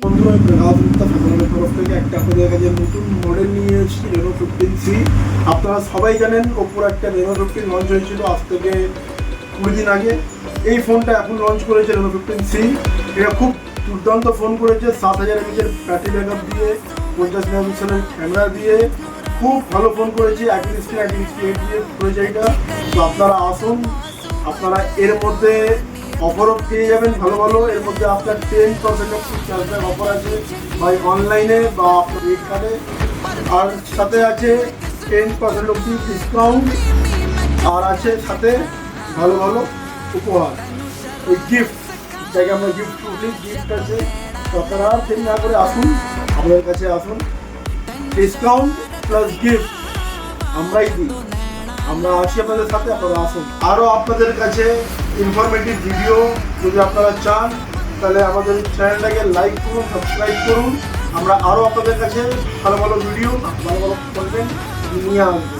বন্ধুরা ফ্যাশনের তরফ থেকে একটা আপনাদের কাছে নতুন মডেল নিয়ে এসেছি রেনো 15C। আপনারা সবাই জানেন ওপোর একটা রেনো 15 লঞ্চ হয়েছিল আজ থেকে 20 দিন আগে। এই ফোনটা এখন লঞ্চ করেছে রেনো 15C। এটা খুব দুর্দান্ত ফোন করেছে, 7000 mAh ব্যাটারি ব্যাকআপ দিয়ে, 50 মেগাপিক্সেলের ক্যামেরা দিয়ে খুব ভালো ফোন করেছে। একই স্ক্রিন দিয়ে করেছে এটা। তো আপনারা আসুন, আপনারা এর মধ্যে অফারও পেয়ে যাবেন ভালো ভালো। এর মধ্যে আপনার 10% ক্যাশব্যাক অফার আছে ভাই অনলাইনে বা আপনার ক্রেডিট কার্ডে, আর সাথে আছে 10% অব্দি ডিসকাউন্ট, আর আছে সাথে ভালো ভালো উপহার, ওই গিফট, যাকে আমরা গিফট বলি, গিফট আছে। তো আপনারা দেরি না করে আসুন, আমাদের কাছে আসুন, ডিসকাউন্ট প্লাস গিফট আমরাই দিই, আমরা আছি আপনাদের সাথে, আপনারা আসুন। আরও আপনাদের কাছে ইনফরমেটিভ ভিডিও যদি আপনারা চান তাহলে আমাদের চ্যানেলটাকে লাইক করুন, সাবস্ক্রাইব করুন। আমরা আরও আপনাদের কাছে ভালো ভালো ভিডিও, ভালো ভালো কন্টেন্ট নিয়ে আসবো।